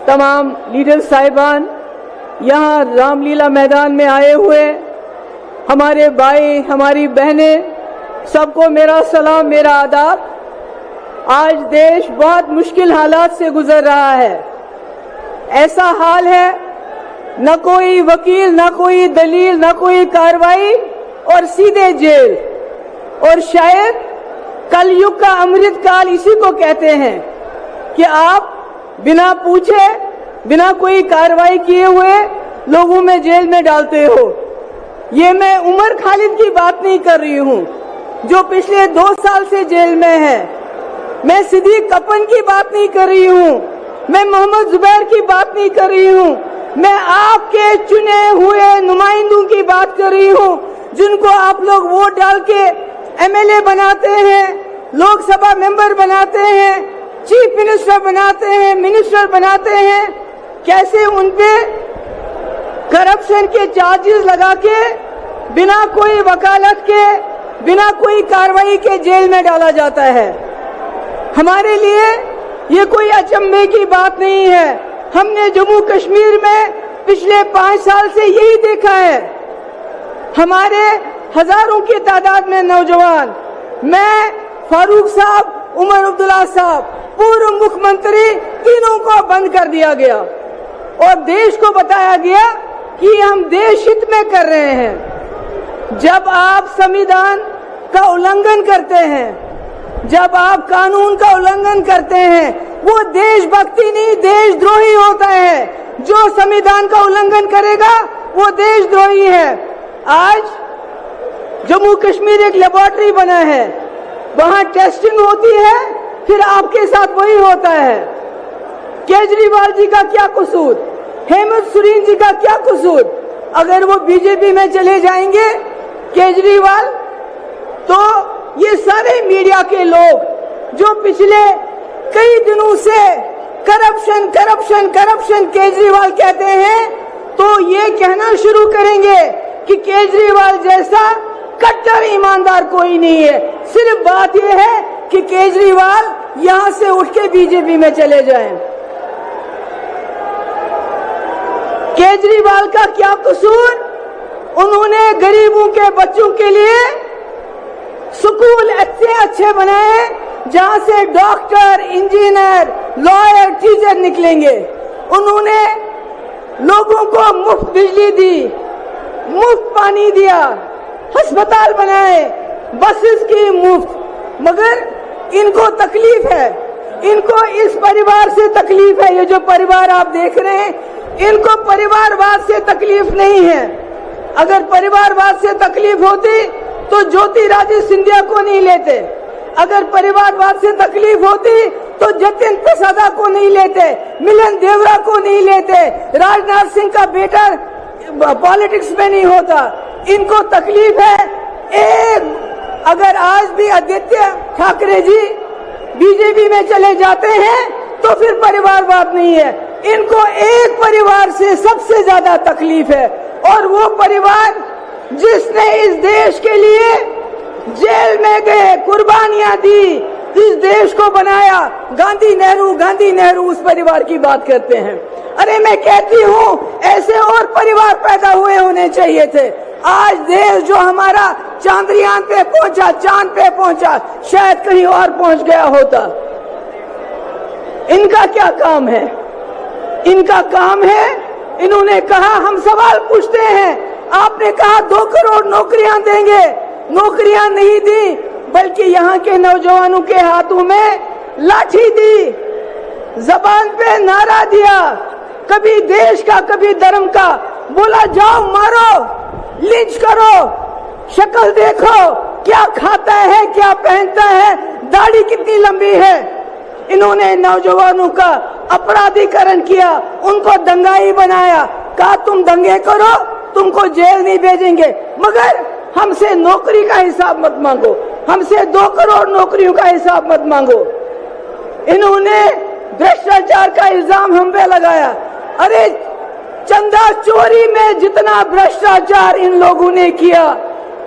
तमाम लीडर साहिबान, यहाँ रामलीला मैदान में आए हुए हमारे भाई, हमारी बहनें, सबको मेरा सलाम, मेरा आदाब। आज देश बहुत मुश्किल हालात से गुजर रहा है। ऐसा हाल है, न कोई वकील, न कोई दलील, न कोई कार्रवाई और सीधे जेल। और शायद कलयुग का अमृत काल इसी को कहते हैं कि आप बिना पूछे, बिना कोई कार्रवाई किए हुए लोगों में जेल में डालते हो। ये मैं उमर खालिद की बात नहीं कर रही हूँ जो पिछले 2 साल से जेल में है। मैं सिद्दीक कपन की बात नहीं कर रही हूँ, मैं मोहम्मद जुबैर की बात नहीं कर रही हूँ, मैं आपके चुने हुए नुमाइंदों की बात कर रही हूँ जिनको आप लोग वोट डाल के एमएलए बनाते हैं, लोकसभा मेंबर बनाते हैं, चीफ मिनिस्टर बनाते हैं, मिनिस्टर बनाते हैं। कैसे उनपे करप्शन के चार्जेस लगा के बिना कोई वकालत के, बिना कोई कार्रवाई के जेल में डाला जाता है। हमारे लिए ये कोई अचंभे की बात नहीं है। हमने जम्मू कश्मीर में पिछले 5 साल से यही देखा है। हमारे हजारों की तादाद में नौजवान, मैं, फारूक साहब, उमर अब्दुल्ला साहब, पूर्व मुख्यमंत्री, तीनों को बंद कर दिया गया और देश को बताया गया कि हम देश हित में कर रहे हैं। जब आप संविधान का उल्लंघन करते हैं, जब आप कानून का उल्लंघन करते हैं, वो देशभक्ति नहीं, देशद्रोही होता है। जो संविधान का उल्लंघन करेगा वो देशद्रोही है। आज जम्मू कश्मीर एक लेबोरेटरी बना है, वहां टेस्टिंग होती है, फिर आपके साथ वही होता है। केजरीवाल जी का क्या कसूर, हेमंत सोरेन जी का क्या कसूर? अगर वो बीजेपी में चले जाएंगे केजरीवाल, तो ये सारे मीडिया के लोग जो पिछले कई दिनों से करप्शन करप्शन करप्शन केजरीवाल कहते हैं, तो ये कहना शुरू करेंगे कि केजरीवाल जैसा कट्टर ईमानदार कोई नहीं है। सिर्फ बात यह है कि केजरीवाल यहां से उठ के बीजेपी में चले जाएं। केजरीवाल का क्या कसूर? उन्होंने गरीबों के बच्चों के लिए स्कूल अच्छे बनाए जहां से डॉक्टर, इंजीनियर, लॉयर, टीचर निकलेंगे। उन्होंने लोगों को मुफ्त बिजली दी, मुफ्त पानी दिया, अस्पताल बनाए, बसेस की मुफ्त। मगर इनको तकलीफ है, इनको इस परिवार से तकलीफ है। ये जो परिवार आप देख रहे हैं, इनको परिवारवाद से तकलीफ नहीं है। अगर परिवारवाद से तकलीफ होती तो ज्योतिरादित्य सिंधिया को नहीं लेते। अगर परिवारवाद से तकलीफ होती तो जतिन प्रसादा को नहीं लेते, मिलन देवरा को नहीं लेते, राजनाथ सिंह का बेटा पॉलिटिक्स में नहीं होता। इनको तकलीफ है एक, अगर आज भी आदित्य ठाकरे जी बीजेपी में चले जाते हैं तो फिर परिवारवाद नहीं है। इनको एक परिवार से सबसे ज्यादा तकलीफ है, और वो परिवार जिसने इस देश के लिए जेल में गए, कुर्बानियां दी, इस देश को बनाया। गांधी नेहरू उस परिवार की बात करते हैं। अरे मैं कहती हूँ ऐसे और परिवार पैदा हुए होने चाहिए थे। आज देश जो हमारा चांद्रयान पे पहुंचा, चांद पे पहुंचा, शायद कहीं और पहुंच गया होता। इनका क्या काम है? इनका काम है, इन्होंने कहा, हम सवाल पूछते हैं, आपने कहा 2 करोड़ नौकरियां देंगे, नौकरियां नहीं दी, बल्कि यहाँ के नौजवानों के हाथों में लाठी दी, जबान पे नारा दिया, कभी देश का कभी धर्म का, बोला जाओ मारो, लिंच करो, शक्ल देखो, क्या खाता है, क्या पहनता है, दाढ़ी कितनी लंबी है। इन्होंने नौजवानों का अपराधीकरण किया, उनको दंगाई बनाया, कहा तुम दंगे करो, तुमको जेल नहीं भेजेंगे, मगर हमसे नौकरी का हिसाब मत मांगो, हमसे 2 करोड़ नौकरियों का हिसाब मत मांगो। इन्होंने भ्रष्टाचार का इल्जाम हम पे लगाया। अरे चंदा चोरी में जितना भ्रष्टाचार इन लोगों ने किया,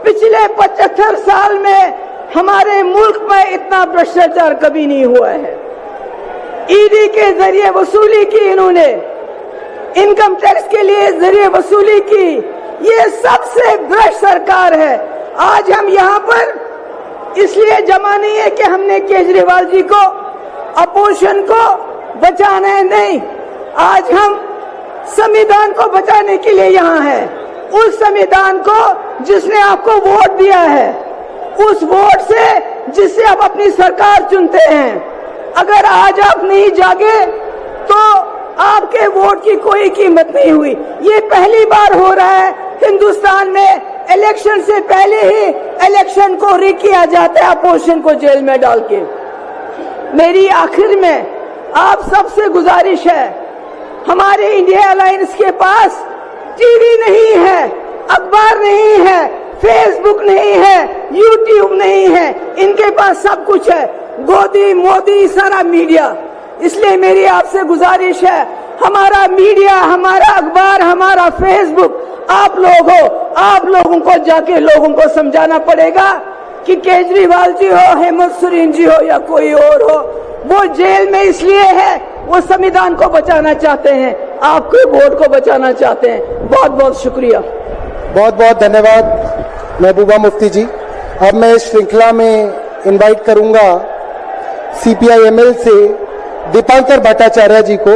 पिछले 75 साल में हमारे मुल्क में इतना भ्रष्टाचार कभी नहीं हुआ है। ईडी के जरिए वसूली की, इन्होंने इनकम टैक्स के लिए जरिए वसूली की। ये सबसे भ्रष्ट सरकार है। आज हम यहाँ पर इसलिए जमा नहीं है कि हमने केजरीवाल जी को, अपोजिशन को बचाना है, नहीं। आज हम संविधान को बचाने के लिए यहाँ हैं। उस संविधान को जिसने आपको वोट दिया है, उस वोट से जिससे आप अपनी सरकार चुनते हैं। अगर आज आप नहीं जागे तो आपके वोट की कोई कीमत नहीं हुई। ये पहली बार हो रहा है हिंदुस्तान में, इलेक्शन से पहले ही इलेक्शन को रिग किया जाता है अपोजिशन को जेल में डाल के। मेरी आखिर में आप सबसे गुजारिश है, हमारे इंडिया अलायंस के पास टीवी नहीं है, अखबार नहीं है, फेसबुक नहीं है, यूट्यूब नहीं है, इनके पास सब कुछ है, गोदी मोदी सारा मीडिया। इसलिए मेरी आपसे गुजारिश है, हमारा मीडिया, हमारा अखबार, हमारा फेसबुक आप लोगों को जाके लोगों को समझाना पड़ेगा कि केजरीवाल जी हो, हेमंत सोरेन जी हो या कोई और हो, वो जेल में इसलिए है, वो संविधान को बचाना चाहते हैं, आपके वोट को बचाना चाहते हैं। बहुत बहुत शुक्रिया। बहुत बहुत धन्यवाद महबूबा मुफ्ती जी। अब मैं इस श्रृंखला में इनवाइट करूंगा CPI ML से दीपांकर भट्टाचार्य जी को।